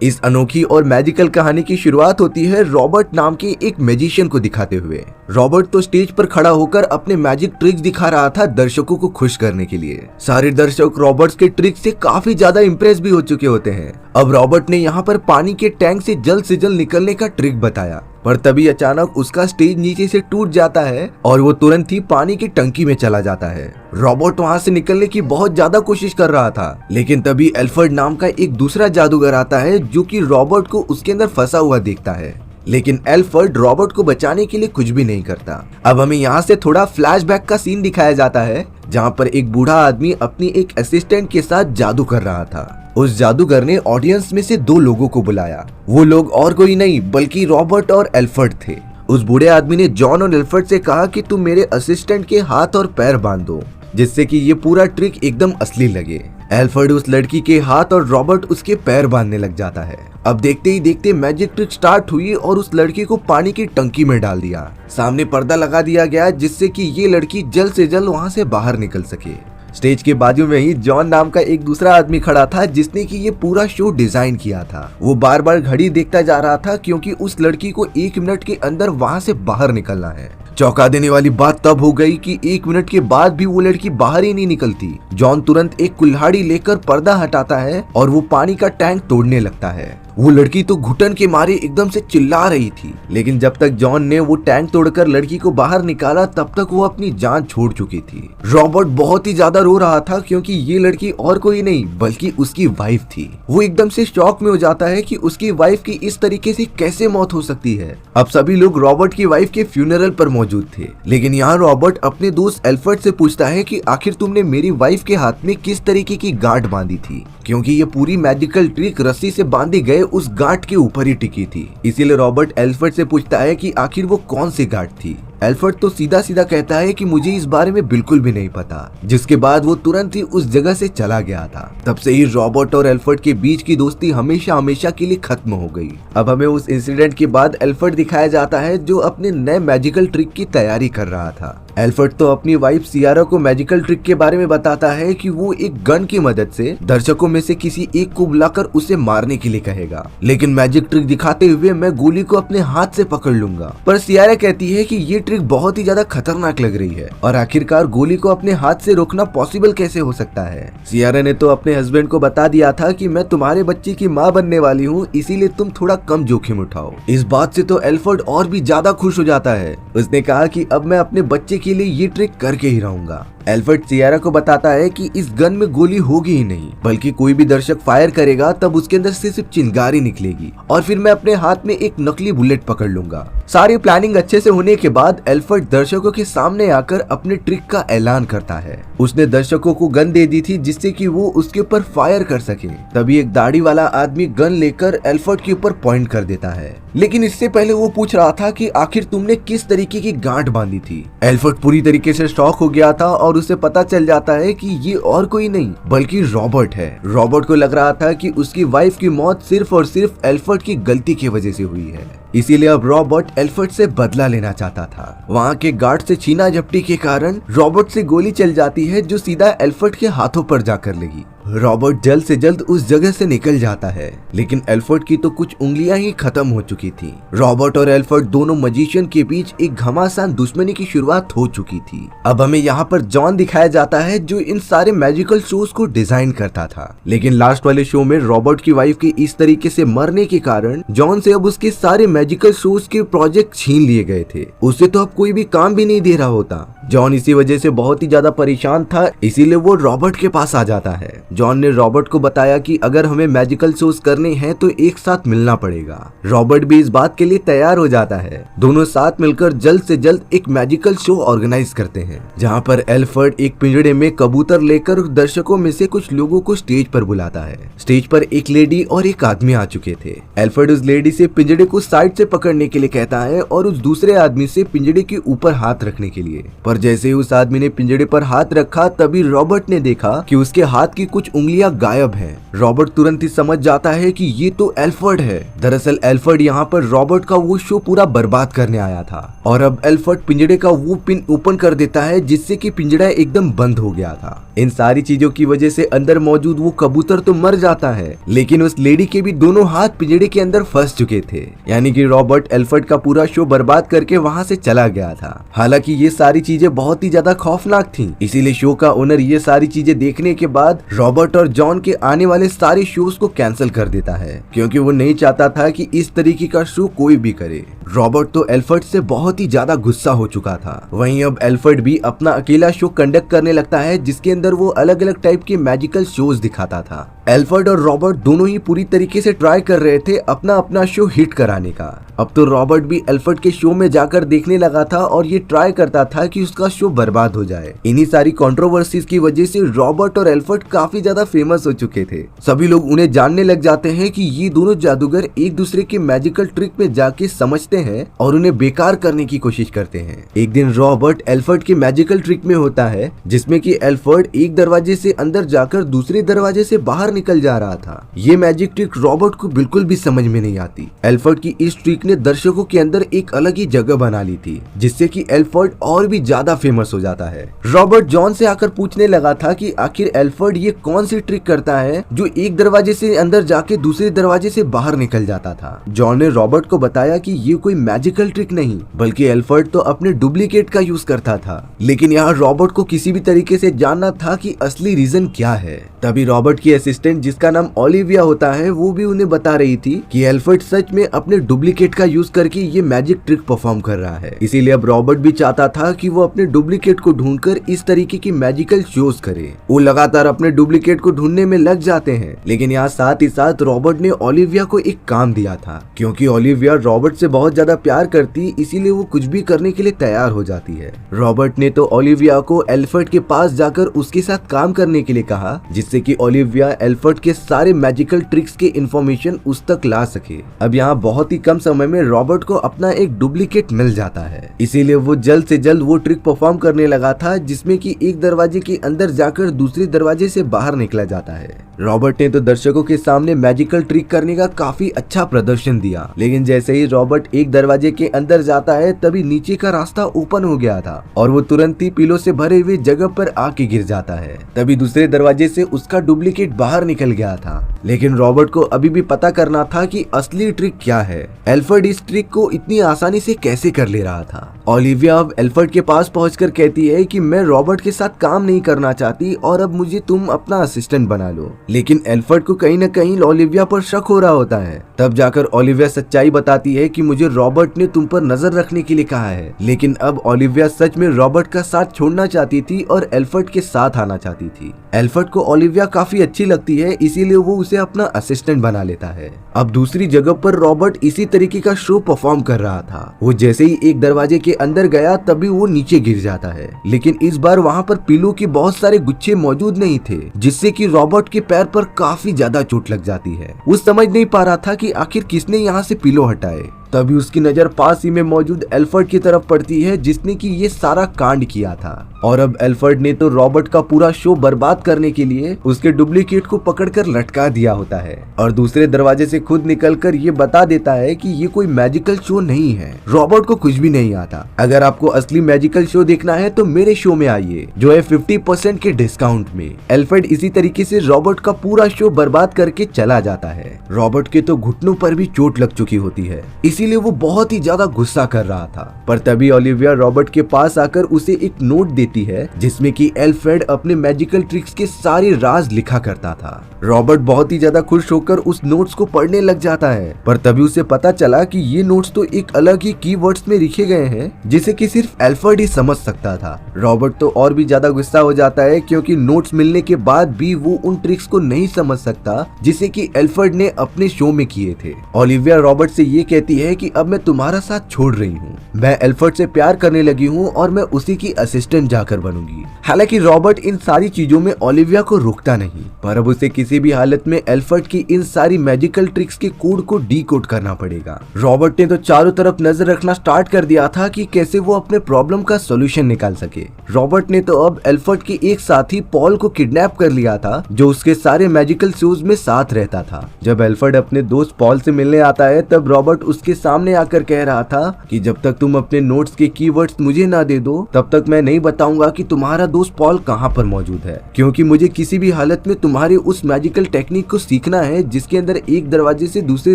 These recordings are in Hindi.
इस अनोखी और मैजिकल कहानी की शुरुआत होती है रॉबर्ट नाम के एक मैजिशियन को दिखाते हुए। रॉबर्ट तो स्टेज पर खड़ा होकर अपने मैजिक ट्रिक्स दिखा रहा था दर्शकों को खुश करने के लिए। सारे दर्शक रॉबर्ट के ट्रिक्स से काफी ज्यादा इम्प्रेस भी हो चुके होते हैं। अब रॉबर्ट ने यहाँ पर पानी के टैंक से जल्द निकलने का ट्रिक बताया, पर तभी अचानक उसका स्टेज नीचे से टूट जाता है और वो तुरंत ही पानी की टंकी में चला जाता है। रॉबर्ट वहाँ से निकलने की बहुत ज्यादा कोशिश कर रहा था, लेकिन तभी एल्फ्रेड नाम का एक दूसरा जादूगर आता है जो कि रॉबर्ट को उसके अंदर फंसा हुआ देखता है। लेकिन एल्फ्रेड रॉबर्ट को बचाने के लिए कुछ भी नहीं करता। अब हमें यहाँ से थोड़ा फ्लैशबैक का सीन दिखाया जाता है, जहाँ पर एक बूढ़ा आदमी अपनी एक असिस्टेंट के साथ जादू कर रहा था। उस जादूगर ने ऑडियंस में से 2 लोगों को बुलाया। वो लोग और कोई नहीं बल्कि रॉबर्ट और एल्फ्रेड थे। उस बूढ़े आदमी ने जॉन और एल्फ्रेड से कहा कि तुम मेरे असिस्टेंट के हाथ और पैर बांध दो, जिससे कि ये पूरा ट्रिक एकदम असली लगे। एल्फ्रेड उस लड़की के हाथ और रॉबर्ट उसके पैर बांधने लग जाता है। अब देखते ही देखते मैजिक ट्रिक स्टार्ट हुई और उस लड़की को पानी की टंकी में डाल दिया। सामने पर्दा लगा दिया गया जिससे कि ये लड़की जल्द से जल्द वहाँ से बाहर निकल सके। स्टेज के बाजू में ही जॉन नाम का एक दूसरा आदमी खड़ा था जिसने कि ये पूरा शो डिजाइन किया था। वो बार बार घड़ी देखता जा रहा था क्योंकि उस लड़की को 1 मिनट के अंदर वहाँ से बाहर निकलना है। चौंका देने वाली बात तब हो गई कि 1 मिनट के बाद भी वो लड़की बाहर ही नहीं निकलती। जॉन तुरंत एक कुल्हाड़ी लेकर पर्दा हटाता है और वो पानी का टैंक तोड़ने लगता है। वो लड़की तो घुटन के मारे एकदम से चिल्ला रही थी, लेकिन जब तक जॉन ने वो टैंक तोड़कर लड़की को बाहर निकाला तब तक वो अपनी जान छोड़ चुकी थी। रॉबर्ट बहुत ही ज्यादा रो रहा था क्योंकि ये लड़की और कोई नहीं बल्कि उसकी वाइफ थी। वो एकदम से शॉक में हो जाता है कि उसकी वाइफ की इस तरीके से कैसे मौत हो सकती है। अब सभी लोग रॉबर्ट की वाइफ के फ्यूनरल पर मौजूद थे, लेकिन यहाँ रॉबर्ट अपने दोस्त एल्फ्रेड से पूछता है कि आखिर तुमने मेरी वाइफ के हाथ में किस तरीके की गांठ बांधी थी, क्योंकि ये पूरी मैजिकल ट्रिक रस्सी से बांधी गए उस गांठ के ऊपर ही टिकी थी। इसीलिए रॉबर्ट एल्फ्रेड से पूछता है कि आखिर वो कौन सी गांठ थी। एल्फ्रेड तो सीधा सीधा कहता है कि मुझे इस बारे में बिल्कुल भी नहीं पता, जिसके बाद वो तुरंत ही उस जगह से चला गया था। तब से ही रॉबर्ट और एल्फ्रेड के बीच की दोस्ती हमेशा हमेशा के लिए खत्म हो गई। अब हमें उस इंसिडेंट के बाद एल्फ्रेड दिखाया जाता है जो अपने नए मैजिकल ट्रिक की तैयारी कर रहा था। एल्फ्रेड तो अपनी वाइफ सियारा को मैजिकल ट्रिक के बारे में बताता है कि वो एक गन की मदद से दर्शकों में से किसी एक को बुलाकर उसे मारने के लिए कहेगा, लेकिन मैजिक ट्रिक दिखाते हुए मैं गोली को अपने हाथ से पकड़ लूंगा। पर सियारा कहती है कि ये ट्रिक बहुत ही ज्यादा खतरनाक लग रही है और आखिरकार गोली को अपने हाथ से रोकना पॉसिबल कैसे हो सकता है। सियारा ने तो अपने हस्बैंड को बता दिया था कि मैं तुम्हारे बच्चे की माँ बनने वाली हूँ, इसीलिए तुम थोड़ा कम जोखिम उठाओ। इस बात से तो एल्फ्रेड और भी ज्यादा खुश हो जाता है। उसने कहा कि अब मैं अपने बच्चे के लिए ये ट्रिक करके ही रहूंगा। एल्फ्रेड सियारा को बताता है कि इस गन में गोली होगी ही नहीं, बल्कि कोई भी दर्शक फायर करेगा तब उसके अंदर से सिर्फ चिंगारी निकलेगी और फिर मैं अपने हाथ में एक नकली बुलेट पकड़ लूंगा। सारी प्लानिंग अच्छे से होने के बाद एल्फ्रेड दर्शकों के सामने आकर अपने ट्रिक का ऐलान करता है। उसने दर्शकों को गन दे दी थी जिससे कि वो उसके ऊपर फायर कर सके। तभी एक दाढ़ी वाला आदमी गन लेकर एल्फ्रेड के ऊपर पॉइंट कर देता है, लेकिन इससे पहले वो पूछ रहा था कि आखिर तुमने किस तरीके की गांठ बांधी थी। एल्फ्रेड पूरी तरीके से शॉक हो गया था और उसे पता चल जाता है कि ये और कोई नहीं बल्कि रॉबर्ट है। रॉबर्ट को लग रहा था कि उसकी वाइफ की मौत सिर्फ और सिर्फ एल्फ्रेड की गलती की वजह से हुई है, इसीलिए अब रॉबर्ट एल्फ्रेड से बदला लेना चाहता था। वहाँ के गार्ड से छीना झपटी के कारण रॉबर्ट से गोली चल जाती है जो सीधा एल्फ्रेड के हाथों पर जाकर लगी। रॉबर्ट जल्द से जल्द उस जगह से निकल जाता है, लेकिन एल्फ्रेड की तो कुछ उंगलियां ही खत्म हो चुकी थी। रॉबर्ट और एल्फ्रेड दोनों मजिशियन के बीच एक घमासान दुश्मनी की शुरुआत हो चुकी थी। अब हमें यहाँ पर जॉन दिखाया जाता है जो इन सारे मैजिकल शोज को डिजाइन करता था, लेकिन लास्ट वाले शो में रॉबर्ट की वाइफ के इस तरीके से मरने के कारण जॉन से अब उसके सारे मैजिकल शोज के प्रोजेक्ट छीन लिए गए थे। उसे तो अब कोई भी काम भी नहीं दे रहा होता। जॉन इसी वजह से बहुत ही ज्यादा परेशान था, इसीलिए वो रॉबर्ट के पास आ जाता है। जॉन ने रॉबर्ट को बताया कि अगर हमें मैजिकल शोज करने हैं तो एक साथ मिलना पड़ेगा। रॉबर्ट भी इस बात के लिए तैयार हो जाता है। दोनों साथ मिलकर जल्द से जल्द एक मैजिकल शो ऑर्गेनाइज करते हैं, जहाँ पर एल्फ्रेड एक पिंजड़े में कबूतर लेकर दर्शकों में से कुछ लोगों को स्टेज पर बुलाता है। स्टेज पर एक लेडी और एक आदमी आ चुके थे। एल्फ्रेड उस लेडी से पिंजड़े को साइड से पकड़ने के लिए कहता है और उस दूसरे आदमी से पिंजड़े के ऊपर हाथ रखने के लिए, पर और जैसे ही उस आदमी ने पिंजड़े पर हाथ रखा तभी रॉबर्ट ने देखा कि उसके हाथ की कुछ उंगलियां गायब हैं। रॉबर्ट तुरंत ही समझ जाता है कि ये तो एल्फर्ड है। दरअसल एल्फर्ड यहाँ पर रॉबर्ट का वो शो पूरा बर्बाद करने आया था और अब एल्फर्ड पिंजड़े का वो पिन ओपन कर देता है जिससे कि पिंजड़ा एकदम बंद हो गया था। इन सारी चीजों की वजह से अंदर मौजूद वो कबूतर तो मर जाता है, लेकिन उस लेडी के भी दोनों हाथ पिंजड़े के अंदर फंस चुके थे। यानी कि रॉबर्ट एल्फर्ड का पूरा शो बर्बाद करके वहाँ से चला गया था। हालांकि ये सारी चीजें बहुत ही ज्यादा खौफनाक थी, इसीलिए शो का ओनर ये सारी चीजें देखने के बाद रॉबर्ट और जॉन के आने वाले सारे शोज को कैंसिल कर देता है, क्योंकि वो नहीं चाहता था कि इस तरीके का शो कोई भी करे। रॉबर्ट तो एल्फर्ड से बहुत ही ज्यादा गुस्सा हो चुका था। वहीं अब एल्फर्ड भी अपना अकेला शो कंडक्ट करने लगता है जिसके अंदर वो अलग अलग टाइप के मैजिकल शोज दिखाता था। एल्फर्ड और रॉबर्ट दोनों ही पूरी तरीके से ट्राई कर रहे थे अपना अपना शो हिट कराने का। अब तो रॉबर्ट भी एल्फर्ड के शो में जाकर देखने लगा था और ये ट्राई करता था कि उसका शो बर्बाद हो जाए। इन्हीं सारी कंट्रोवर्सीज की वजह से रॉबर्ट और एल्फर्ड काफी ज्यादा फेमस हो चुके थे। सभी लोग उन्हें जानने लग जाते हैं कि ये दोनों जादूगर एक दूसरे के मैजिकल ट्रिक में जाके समझते हैं और उन्हें बेकार करने की कोशिश करते हैं। एक दिन रॉबर्ट एल्फर्ड के मैजिकल ट्रिक में होता है जिसमें कि एल्फर्ड एक दरवाजे से अंदर जाकर दूसरे दरवाजे से बाहर निकल जा रहा था। ये मैजिक ट्रिक रॉबर्ट को बिल्कुल भी समझ में नहीं आती। एल्फर्ड की इस ट्रिक ने दर्शकों के अंदर एक अलग ही जगह बना ली थी जिससे कि एल्फर्ड और भी ज्यादा फेमस हो जाता है। रॉबर्ट जॉन से आकर पूछने लगा था कि आखिर एल्फर्ड ये कौन सी ट्रिक करता है जो एक दरवाजे से अंदर जाके दूसरे दरवाजे से बाहर निकल जाता था। जॉन ने रॉबर्ट को बताया कि ये कोई मैजिकल ट्रिक नहीं बल्कि एल्फर्ड तो अपने डुप्लीकेट का यूज करता था। लेकिन यहाँ रॉबर्ट को किसी भी तरीके से जानना था कि असली रीजन क्या है। तभी रॉबर्ट की असिस्टेंट जिसका नाम ओलिविया होता है वो भी उन्हें बता रही थी कि एल्फर्ड सच में अपने डुप्लीकेट का यूज करके ये मैजिक ट्रिक परफॉर्म कर रहा है। इसीलिए अब रॉबर्ट भी चाहता था कि वो अपने डुप्लीकेट को ढूंढकर इस तरीके की मैजिकल शोज करे। वो लगातार अपने डुप्लीकेट को ढूंढने में लग जाते हैं, लेकिन यहाँ साथ ही साथ रॉबर्ट ने ओलिविया को एक काम दिया था। क्योंकि ओलिविया रॉबर्ट से बहुत ज्यादा प्यार करती, इसीलिए वो कुछ भी करने के लिए तैयार हो जाती है। रॉबर्ट ने तो ओलिविया को एल्फर्ड के पास जाकर उसके साथ काम करने के लिए कहा जिससे कि ओलिविया एल्फर्ड के सारे मैजिकल ट्रिक्स के इंफॉर्मेशन उस तक ला सके। अब यहाँ बहुत ही कम समय में रॉबर्ट को अपना एक डुप्लीकेट मिल जाता है, इसीलिए वो जल्द से जल्द वो ट्रिक परफॉर्म करने लगा था जिसमें कि एक दरवाजे के अंदर जाकर दूसरे दरवाजे से बाहर निकला जाता है। रॉबर्ट ने तो दर्शकों के सामने मैजिकल ट्रिक करने का काफी अच्छा प्रदर्शन दिया, लेकिन जैसे ही रॉबर्ट एक दरवाजे के अंदर जाता है तभी नीचे का रास्ता ओपन हो गया था और वो तुरंत ही पीलों से भरे हुए जगह पर आके गिर जाता है। तभी दूसरे दरवाजे से उसका डुप्लीकेट बाहर निकल गया था, लेकिन रॉबर्ट को अभी भी पता करना था कि असली ट्रिक क्या है। एल्फर्ड इस ट्रिक को इतनी आसानी से कैसे कर ले रहा था। ओलिविया अब एल्फर्ड के पास पहुंचकर कहती है कि मैं रॉबर्ट के साथ काम नहीं करना चाहती और अब मुझे तुम अपना असिस्टेंट बना लो। लेकिन एल्फर्ड को कहीं न कहीं ओलिविया पर शक हो रहा होता है। तब जाकर ओलिविया सच्चाई बताती है कि मुझे रॉबर्ट ने तुम पर नजर रखने के लिए कहा है। लेकिन अब ओलिविया सच में रॉबर्ट का साथ छोड़ना चाहती थी और एल्फर्ड के साथ आना चाहती थी। एल्फर्ड को ओलिविया काफी अच्छी लगती है, इसीलिए वो उसे अपना असिस्टेंट बना लेता है। अब दूसरी जगह पर रॉबर्ट इसी तरीके का शो परफॉर्म कर रहा था। वो जैसे ही एक दरवाजे के अंदर गया तभी वो नीचे गिर जाता है, लेकिन इस बार वहाँ पर पिलो के बहुत सारे गुच्छे मौजूद नहीं थे जिससे कि रॉबर्ट के पैर पर काफी ज्यादा चोट लग जाती है। वो समझ नहीं पा रहा था कि आखिर किसने यहाँ से पिलो हटाए। तभी उसकी नजर पास ही में मौजूद एल्फर्ड की तरफ पड़ती है जिसने कि ये सारा कांड किया था। और अब एल्फर्ड ने तो रॉबर्ट का पूरा शो बर्बाद करने के लिए उसके डुप्लीकेट को पकड़कर लटका दिया होता है और दूसरे दरवाजे से खुद निकलकर ये बता देता है कि ये कोई मैजिकल शो नहीं है। रॉबर्ट को कुछ भी नहीं आता। अगर आपको असली मैजिकल शो देखना है तो मेरे शो में आइए, जो है 50% के डिस्काउंट में। एल्फर्ड इसी तरीके से रॉबर्ट का पूरा शो बर्बाद करके चला जाता है। रॉबर्ट के तो घुटनों पर भी चोट लग चुकी होती है, इसीलिए वो बहुत ही ज्यादा गुस्सा कर रहा था। पर तभी ओलिविया रॉबर्ट के पास आकर उसे एक नोट देती है जिसमें कि एल्फ्रेड अपने मैजिकल ट्रिक्स के सारे राज लिखा करता था। रॉबर्ट बहुत ही ज्यादा खुश होकर उस नोट्स को पढ़ने लग जाता है, पर तभी उसे पता चला कि ये नोट्स तो एक अलग ही कीवर्ड्स में लिखे गए हैं जिसे कि सिर्फ एल्फ्रेड ही समझ सकता था। रॉबर्ट तो और भी ज्यादा गुस्सा हो जाता है क्योंकि नोट्स मिलने के बाद भी वो उन ट्रिक्स को नहीं समझ सकता जिसे कि एल्फ्रेड ने अपने शो में किए थे। ओलिविया रॉबर्ट से ये कहती है है कि अब मैं तुम्हारा साथ छोड़ रही हूँ, मैं एल्फर्ड से प्यार करने लगी हूँ और मैं उसी की असिस्टेंट जाकर बनूंगी। हालांकि रॉबर्ट इन सारी चीजों में ओलिविया को रोकता नहीं, पर अब उसे किसी भी हालत में एल्फर्ड की इन सारी मैजिकल ट्रिक्स के कोड को डीकोड करना पड़ेगा। रॉबर्ट ने तो चारों तरफ नजर रखना स्टार्ट कर दिया था कि कैसे वो अपने प्रॉब्लम का सॉल्यूशन निकाल सके। रॉबर्ट ने तो अब एल्फर्ड के एक साथी पॉल को किडनैप कर लिया था, जो उसके सारे मैजिकल शोज में साथ रहता था। जब एल्फर्ड अपने दोस्त पॉल से मिलने आता है तब रॉबर्ट उसके सामने आकर कह रहा था कि जब तक तुम अपने नोट्स के कीवर्ड्स मुझे ना दे दो तब तक मैं नहीं बताऊंगा कि तुम्हारा दोस्त पॉल कहाँ पर मौजूद है, क्योंकि मुझे किसी भी हालत में तुम्हारे उस मैजिकल टेक्निक को सीखना है जिसके अंदर एक दरवाजे से दूसरे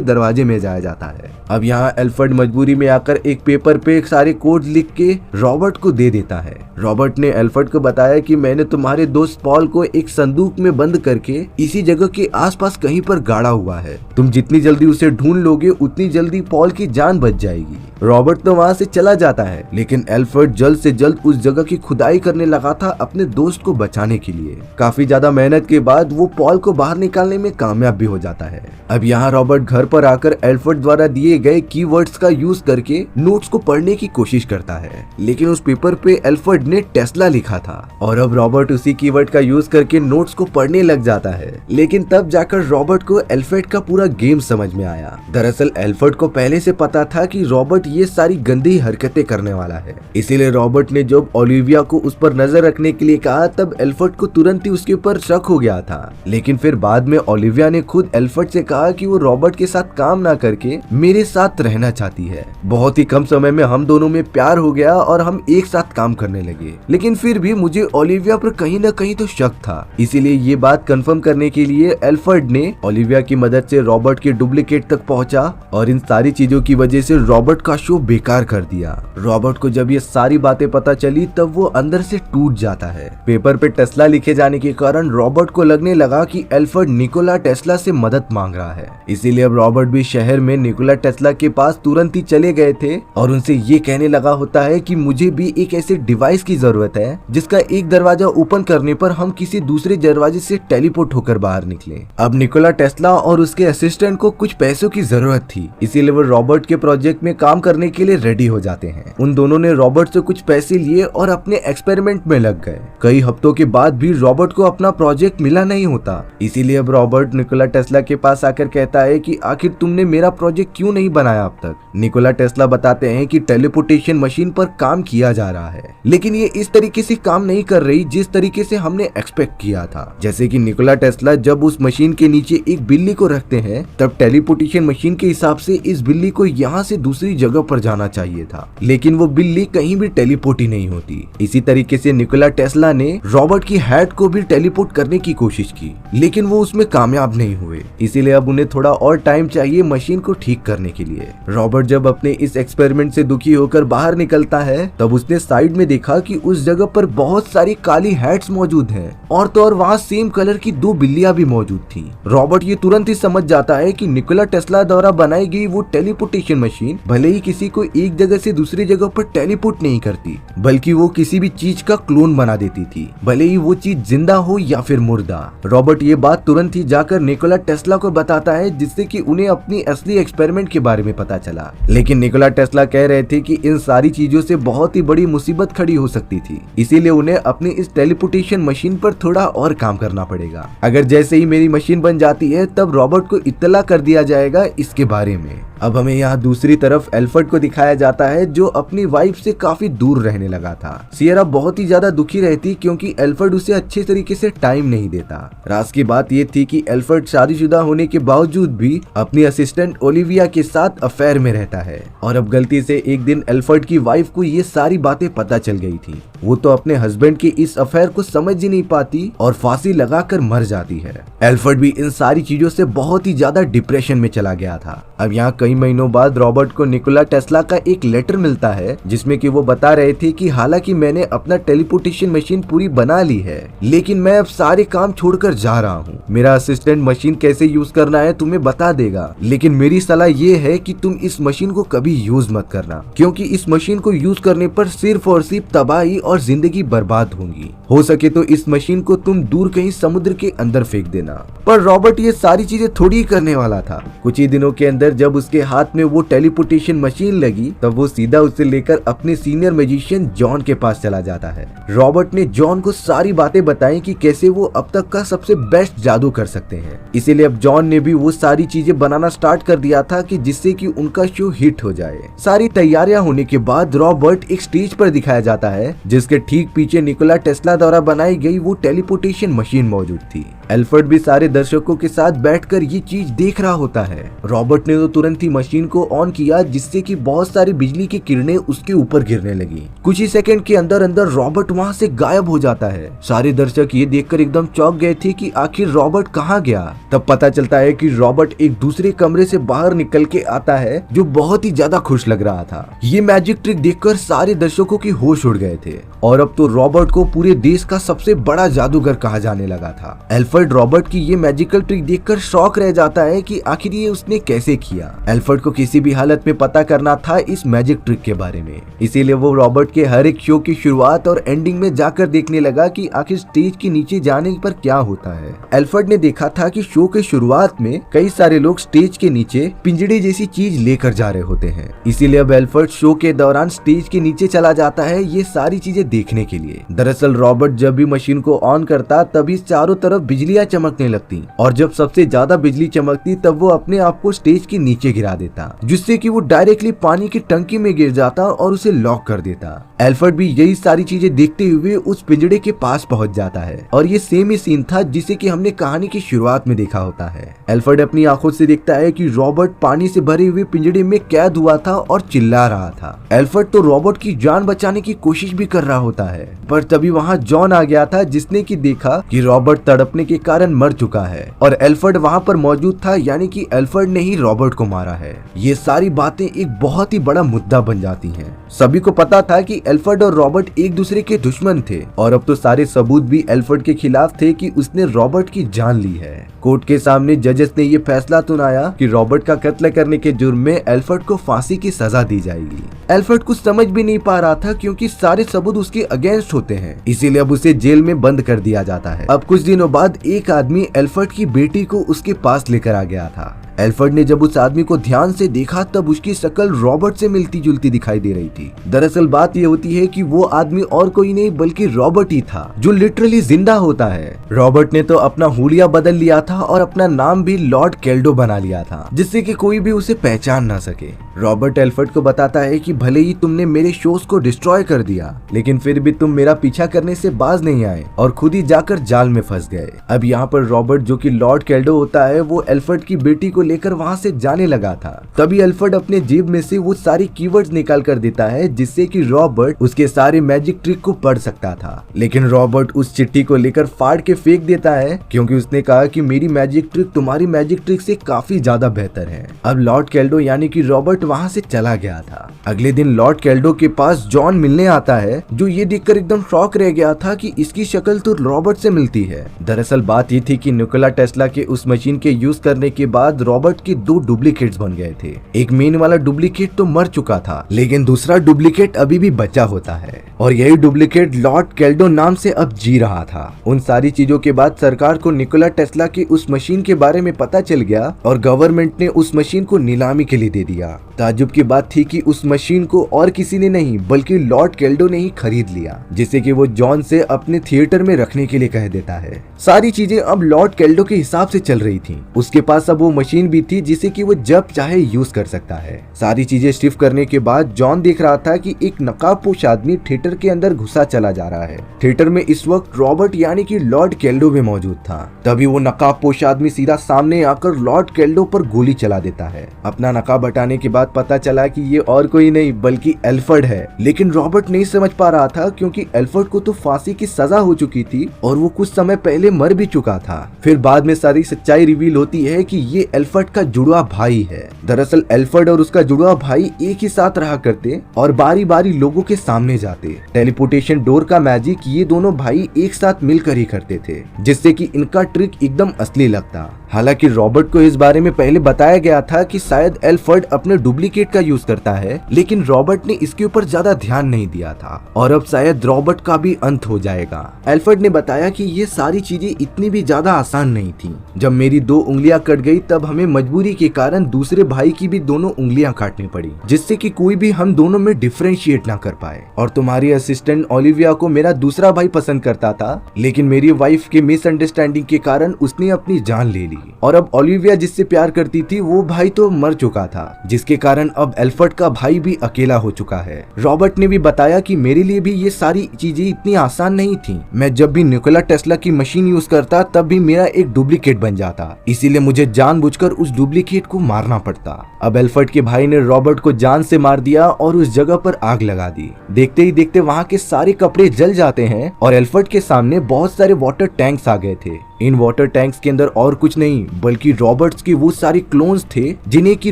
दरवाजे में जाया जाता है। अब यहाँ एल्फर्ड मजबूरी में आकर एक पेपर पे सारे कोड लिख के रॉबर्ट को दे देता है। रॉबर्ट ने एल्फर्ड को बताया कि मैंने तुम्हारे दोस्त पॉल को एक संदूक में बंद करके इसी जगह के आसपास कहीं पर गाड़ा हुआ है, तुम जितनी जल्दी उसे ढूंढ लोगे उतनी जल्दी पॉल की जान बच जाएगी। रॉबर्ट तो वहाँ से चला जाता है, लेकिन एल्फर्ड जल्द से जल्द उस जगह की खुदाई करने लगा था अपने दोस्त को बचाने के लिए। काफी ज्यादा मेहनत के बाद वो पॉल को बाहर निकालने में कामयाब भी हो जाता है। अब यहाँ रॉबर्ट घर पर आकर एल्फर्ड द्वारा दिए गए कीवर्ड्स का यूज करके नोट्स को पढ़ने की कोशिश करता है, लेकिन उस पेपर पे एल्फर्ड ने टेस्ला लिखा था और अब रॉबर्ट उसी कीवर्ड का यूज करके नोट्स को पढ़ने लग जाता है। लेकिन तब जाकर रॉबर्ट को एल्फर्ड का पूरा गेम समझ में आया। दरअसल एल्फर्ड को पहले से पता था कि रॉबर्ट ये सारी गंदी हरकतें करने वाला है, इसीलिए रॉबर्ट ने जब ओलिविया को उस पर नजर रखने के लिए कहा तब एल्फर्ड को तुरंत ही उसके ऊपर शक हो गया था। लेकिन फिर बाद में ओलिविया ने खुद एल्फर्ड से कहा कि वो रॉबर्ट के साथ काम ना करके मेरे साथ रहना चाहती है। बहुत ही कम समय में हम दोनों में प्यार हो गया और हम एक साथ काम करने लगे, लेकिन फिर भी मुझे ओलिविया पर कहीं ना कहीं तो शक था। इसीलिए ये बात कंफर्म करने के लिए एल्फर्ड ने ओलिविया की मदद से रॉबर्ट के डुप्लीकेट तक पहुंचा और इन सारी चीजों की वजह से रॉबर्ट का शो बेकार कर दिया। रॉबर्ट को जब ये सारी बातें पता चली तब वो अंदर से टूट जाता है। पेपर पे टेस्ला लिखे जाने के कारण रॉबर्ट को लगने लगा कि एल्फर्ड निकोला टेस्ला से मदद मांग रहा है, इसीलिए अब रॉबर्ट भी शहर में निकोला टेस्ला के पास तुरंत ही चले गए थे और उनसे ये कहने लगा होता है कि मुझे भी एक ऐसे डिवाइस की जरूरत है जिसका एक दरवाजा ओपन करने पर हम किसी दूसरे दरवाजे से टेलीपोर्ट होकर बाहर निकले। अब निकोला टेस्ला और उसके असिस्टेंट को कुछ पैसों की जरूरत थी, इसीलिए वो रॉबर्ट के प्रोजेक्ट में काम करने के लिए रेडी हो जाते हैं। उन दोनों ने रॉबर्ट से कुछ पैसे लिए और अपने एक्सपेरिमेंट में लग गए। कई हफ्तों के बाद भी रॉबर्ट को अपना प्रोजेक्ट मिला नहीं होता, इसीलिए अब रॉबर्ट निकोला टेस्ला के पास आकर कहता है कि आखिर तुमने मेरा प्रोजेक्ट क्यों नहीं बनाया अब तक। निकोला टेस्ला बताते हैं कि टेलीपोर्टेशन मशीन पर काम किया जा रहा है, लेकिन ये इस तरीके से काम नहीं कर रही जिस तरीके से हमने एक्सपेक्ट किया था। जैसे कि निकोला टेस्ला जब उस मशीन के नीचे एक बिल्ली को रखते हैं तब टेलीपोर्टेशन मशीन के हिसाब से इस बिल्ली को यहाँ से दूसरी जगह पर जाना चाहिए था, लेकिन वो बिल्ली कहीं भी टेलीपोर्ट ही नहीं होती। इसी तरीके से निकोला टेस्ला ने रॉबर्ट की हेड को भी टेलीपोर्ट करने की कोशिश की, लेकिन वो उसमें कामयाब नहीं हुए, इसीलिए अब उन्हें थोड़ा और टाइम चाहिए मशीन को ठीक करने के लिए। रॉबर्ट जब अपने इस एक्सपेरिमेंट से दुखी होकर बाहर निकलता है तब उसने साइड में देखा कि उस जगह पर बहुत सारी काली हेड्स मौजूद हैं और तो और वहाँ सेम कलर की दो बिल्लियां भी मौजूद थी। रॉबर्ट ये तुरंत ही समझ जाता है कि निकोला टेस्ला द्वारा बनाई गई वो टेलीपोर्टेशन मशीन भले ही किसी को एक जगह से दूसरी जगह पर टेलीपोर्ट नहीं करती, बल्कि वो किसी भी चीज का क्लोन बना देती थी, भले ही वो चीज जिंदा हो या फिर मुर्दा। रॉबर्ट ये बात तुरंत ही जाकर निकोला टेस्ला को बताता है, जिससे कि उन्हें अपनी असली एक्सपेरिमेंट के बारे में पता चला। लेकिन निकोला टेस्ला कह रहे थे कि इन सारी चीजों से बहुत ही बड़ी मुसीबत खड़ी हो सकती थी, इसीलिए उन्हें अपनी इस टेलीपोर्टेशन मशीन पर थोड़ा और काम करना पड़ेगा। अगर जैसे ही मेरी मशीन बन जाती है तब रॉबर्ट को इत्तला कर दिया जाएगा इसके बारे में। अब हमें यहाँ दूसरी तरफ एल्फर्ड को दिखाया जाता है जो अपनी वाइफ से काफी दूर रहने लगा था। सियरा बहुत ही ज्यादा दुखी रहती क्योंकि एल्फर्ड उसे अच्छे तरीके से टाइम नहीं देता। राज की बात ये थी कि एल्फर्ड शादीशुदा होने के बावजूद भी अपनी असिस्टेंट ओलिविया के साथ अफेयर में रहता है और अब गलती से एक दिन एल्फर्ड की वाइफ को ये सारी बातें पता चल गई थी। वो तो अपने हस्बैंड के इस अफेयर को समझ ही नहीं पाती और फांसी लगाकर मर जाती है। एल्फर्ड भी इन सारी चीजों से बहुत ही ज्यादा डिप्रेशन में चला गया था। अब यहाँ कई महीनों बाद रॉबर्ट को निकोला टेस्ला का एक लेटर मिलता है जिसमें कि वो बता रहे थे कि हालांकि मैंने अपना टेलीपोर्टेशन मशीन पूरी बना ली है, लेकिन मैं अब सारे काम छोड़कर जा रहा हूँ। मेरा असिस्टेंट मशीन कैसे यूज करना है तुम्हें बता देगा, लेकिन मेरी सलाह ये है कि तुम इस मशीन को कभी यूज मत करना, क्योंकि इस मशीन को यूज करने पर सिर्फ और सिर्फ तबाही और जिंदगी बर्बाद होंगी। हो सके तो इस मशीन को तुम दूर कहीं समुद्र के अंदर फेंक देना। पर रॉबर्ट ये सारी चीजें थोड़ी ही करने वाला था। कुछ ही दिनों के अंदर जब उसके हाथ हाथ में वो टेलीपोर्टेशन मशीन लगी तब वो सीधा उसे लेकर अपने सीनियर मैजिशियन जॉन के पास चला जाता है। रॉबर्ट ने जॉन को सारी बातें बताई कि कैसे वो अब तक का सबसे बेस्ट जादू कर सकते हैं। इसीलिए अब जॉन ने भी वो सारी चीजें बनाना स्टार्ट कर दिया था कि जिससे कि उनका शो हिट हो जाए। सारी तैयारियां होने के बाद रॉबर्ट एक स्टेज पर दिखाया जाता है जिसके ठीक पीछे निकोला टेस्ला द्वारा बनाई गई वो टेलीपोर्टेशन मशीन मौजूद थी। एल्फ्रेड भी सारे दर्शकों के साथ बैठकर ये चीज देख रहा होता है। रॉबर्ट ने तो तुरंत ही मशीन को ऑन किया जिससे कि बहुत सारी बिजली की किरणें उसके ऊपर गिरने लगी। कुछ ही सेकंड के अंदर अंदर रॉबर्ट वहां से गायब हो जाता है। सारे दर्शक ये देखकर एकदम चौंक गए थे कि आखिर रॉबर्ट कहाँ गया। तब पता चलता है कि रॉबर्ट एक दूसरे कमरे से बाहर निकल के आता है जो बहुत ही ज्यादा खुश लग रहा था। ये मैजिक ट्रिक देखकर सारे दर्शकों की होश उड़ गए थे और अब तो रॉबर्ट को पूरे देश का सबसे बड़ा जादूगर कहा जाने लगा था। एल्फ्रेड रॉबर्ट की ये मैजिकल ट्रिक देखकर शॉक रह जाता है कि आखिर ये उसने कैसे किया। एल्फ्रेड को किसी भी हालत में पता करना था इस मैजिक ट्रिक के बारे में, इसीलिए वो रॉबर्ट के हर एक शो की शुरुआत और एंडिंग में जाकर देखने लगा कि आखिर स्टेज के नीचे जाने पर क्या होता है। एल्फ्रेड ने देखा था कि शो के शुरुआत में कई सारे लोग स्टेज के नीचे पिंजड़े जैसी चीज लेकर जा रहे होते हैं, इसीलिए अब एल्फ्रेड शो के दौरान स्टेज के नीचे चला जाता है ये सारी चीजें देखने के लिए। दरअसल रॉबर्ट जब भी मशीन को ऑन करता तभी चारों तरफ बिजलियां चमकने लगती और जब सबसे ज्यादा बिजली चमकती तब वो अपने आप को स्टेज के नीचे गिरा देता जिससे कि वो डायरेक्टली पानी की टंकी में गिर जाता और उसे लॉक कर देता। एल्फ्रेड भी यही सारी चीजें देखते हुए उस पिंजड़े के पास पहुंच जाता है और ये सेम ही सीन था जिसे कि हमने कहानी की शुरुआत में देखा होता है। एल्फ्रेड अपनी आंखों से देखता है कि रॉबर्ट पानी से भरे हुए पिंजड़े में कैद हुआ था और चिल्ला रहा था। एल्फ्रेड तो रॉबर्ट की जान बचाने की कोशिश भी कर रहा होता है पर तभी वहाँ जॉन आ गया था जिसने कि देखा कि रॉबर्ट तड़पने के कारण मर चुका है और एल्फ्रेड वहाँ पर मौजूद था, यानी कि एल्फ्रेड ने ही रॉबर्ट को मारा है। ये सारी बातें एक बहुत ही बड़ा मुद्दा बन जाती हैं। सभी को पता था कि एल्फ्रेड और रॉबर्ट एक दूसरे के दुश्मन थे और अब तो सारे सबूत भी एल्फ्रेड के खिलाफ थे कि उसने रॉबर्ट की जान ली है। कोर्ट के सामने जजेस ने ये फैसला सुनाया कि रॉबर्ट का कत्ल करने के जुर्म में एल्फ्रेड को फांसी की सजा दी जाएगी। एल्फ्रेड कुछ समझ भी नहीं पा रहा था क्योंकि सारे सबूत उसके अगेंस्ट होते हैं, इसीलिए अब उसे जेल में बंद कर दिया जाता है। अब कुछ दिनों बाद एक आदमी एल्फ्रेड की बेटी को उसके पास लेकर आ गया था। एल्फ्रेड ने जब उस आदमी को ध्यान से देखा तब उसकी शक्ल रॉबर्ट से मिलती जुलती दिखाई दे रही थी। दरअसल बात ये होती है कि वो आदमी और कोई नहीं बल्कि रॉबर्ट ही था जो लिटरली जिंदा होता है। रॉबर्ट ने तो अपना हुलिया बदल लिया था और अपना नाम भी लॉर्ड केल्डो बना लिया था जिससे कि कोई भी उसे पहचान ना सके। रॉबर्ट एल्फ्रेड को बताता है कि भले ही तुमने मेरे शोज को डिस्ट्रॉय कर दिया लेकिन फिर भी तुम मेरा पीछा करने से बाज नहीं आए और खुद ही जाकर जाल में फंस गए। अब यहाँ पर रॉबर्ट जो कि लॉर्ड केल्डो होता है वो एल्फ्रेड की बेटी को लेकर वहाँ से जाने लगा था। तभी एल्फ्रेड अपने जेब में से वो सारी कीवर्ड्स निकाल कर देता है जिससे कि रॉबर्ट उसके सारे मैजिक ट्रिक को पढ़ सकता था, लेकिन रॉबर्ट उस चिट्ठी को लेकर फाड़ के फेंक देता है क्योंकि उसने कहा कि मेरी मैजिक ट्रिक तुम्हारी मैजिक ट्रिक से काफी ज्यादा बेहतर है। अब लॉर्ड केल्डो यानी कि रॉबर्ट वहाँ से चला गया था। अगले दिन लॉर्ड केल्डो के पास जॉन मिलने आता है जो ये देखकर एकदम शॉक रह गया था कि इसकी शक्ल तो रॉबर्ट से मिलती है। दरअसल बात ये थी कि निकोला टेस्ला के उस मशीन के यूज करने के बाद रॉबर्ट के दो डुप्लीकेट्स बन गए थे। एक मेन वाला डुप्लीकेट तो मर चुका था लेकिन दूसरा डुप्लीकेट अभी भी बचा होता है और यही डुप्लीकेट लॉर्ड केल्डो नाम से अब जी रहा था। उन सारी चीजों के बाद सरकार को निकोला टेस्ला की उस मशीन के बारे में पता चल गया और गवर्नमेंट ने उस मशीन को नीलामी के लिए दे दिया। ताज्जुब की बात थी कि उस मशीन को और किसी ने नहीं बल्कि लॉर्ड केल्डो ने ही खरीद लिया जिसे कि वो जॉन से अपने थिएटर में रखने के लिए कह देता है। सारी चीजें अब लॉर्ड केल्डो के हिसाब से चल रही थी। उसके पास अब वो मशीन भी थी जिसे कि वो जब चाहे यूज कर सकता है। सारी चीजें शिफ्ट करने के बाद जॉन देख रहा था कि एक नकाबपोश आदमी थिएटर के अंदर घुसा चला जा रहा है। थिएटर में इस वक्त रॉबर्ट यानी कि लॉर्ड केल्डो भी मौजूद था। तभी वो नकाबपोश आदमी सीधा सामने आकर लॉर्ड केल्डो पर गोली चला देता है। अपना नकाब हटाने के बाद पता चला कि ये और कोई नहीं बल्कि एल्फ्रेड है, लेकिन रॉबर्ट नहीं समझ पा रहा था क्योंकि एल्फ्रेड को तो फांसी की सजा हो चुकी थी और वो कुछ समय पहले मर भी चुका था। फिर बाद में सारी सच्चाई रिवील होती है कि ये एल्फ्रेड का जुड़वा भाई है। दरअसल एल्फ्रेड और उसका जुड़वा भाई एक ही साथ रहा करते और बारी बारी लोगों के सामने जाते। टेलीपोर्टेशन डोर का मैजिक ये दोनों भाई एक साथ मिलकर ही करते थे जिससे कि इनका ट्रिक एकदम असली लगता। हालांकि रॉबर्ट को इस बारे में पहले बताया गया था कि शायद एल्फ्रेड अपने डुप्लीकेट का यूज करता है, लेकिन रॉबर्ट ने इसके ऊपर ज्यादा ध्यान नहीं दिया था और अब शायद रॉबर्ट का भी अंत हो जाएगा। एल्फ्रेड ने बताया कि ये सारी चीजें इतनी भी ज्यादा आसान नहीं थी। जब मेरी 2 उंगलियां कट गई तब हमें मजबूरी के कारण दूसरे भाई की भी दोनों उंगलियां काटनी पड़ी, जिससे कि कोई भी हम दोनों में डिफरेंशिएट ना कर पाए। और तुम्हारी असिस्टेंट ओलिविया को मेरा दूसरा भाई पसंद करता था, लेकिन मेरी वाइफ के मिसअंडरस्टैंडिंग के कारण उसने अपनी जान ले ली और अब ओलिविया जिससे प्यार करती थी वो भाई तो मर चुका था, जिसके कारण अब एल्फ्रेड का भाई भी अकेला हो चुका है। रॉबर्ट ने भी बताया कि मेरे लिए भी ये सारी चीजें इतनी आसान नहीं थी। मैं जब भी निकोला टेस्ला की मशीन यूज करता तब भी मेरा एक डुप्लीकेट बन जाता, इसीलिए मुझे जानबूझकर उस डुप्लीकेट को मारना पड़ता। अब एल्फ्रेड के भाई ने रॉबर्ट को जान से मार दिया और उस जगह पर आग लगा दी। देखते ही देखते वहाँ के सारे कपड़े जल जाते हैं और एल्फ्रेड के सामने बहुत सारे वाटर टैंक्स आ गए थे। इन वाटर टैंक्स के अंदर और कुछ नहीं बल्कि रॉबर्ट्स के वो सारे क्लोन्स थे जिन्हें कि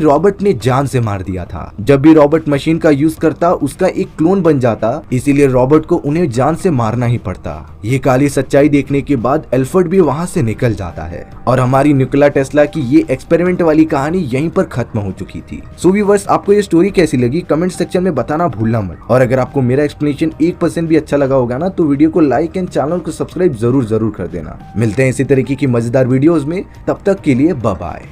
रॉबर्ट ने जान से मार दिया था। जब भी रॉबर्ट मशीन का यूज करता उसका एक क्लोन बन जाता, इसीलिए रॉबर्ट को उन्हें जान से मारना ही पड़ता। ये काली सच्चाई देखने के बाद एल्फ्रेड भी वहाँ से निकल जाता है और हमारी निकोला टेस्ला की ये एक्सपेरिमेंट वाली कहानी यहीं पर खत्म हो चुकी थी। सो व्यूअर्स, आपको ये स्टोरी कैसी लगी कमेंट सेक्शन में बताना भूलना मत। और अगर आपको मेरा एक्सप्लेनेशन 1% भी अच्छा लगा होगा ना तो वीडियो को लाइक एंड चैनल को सब्सक्राइब जरूर कर देना। मिलते हैं इसी तरीके की मजेदार वीडियोस में, तब तक के लिए बाय बाय।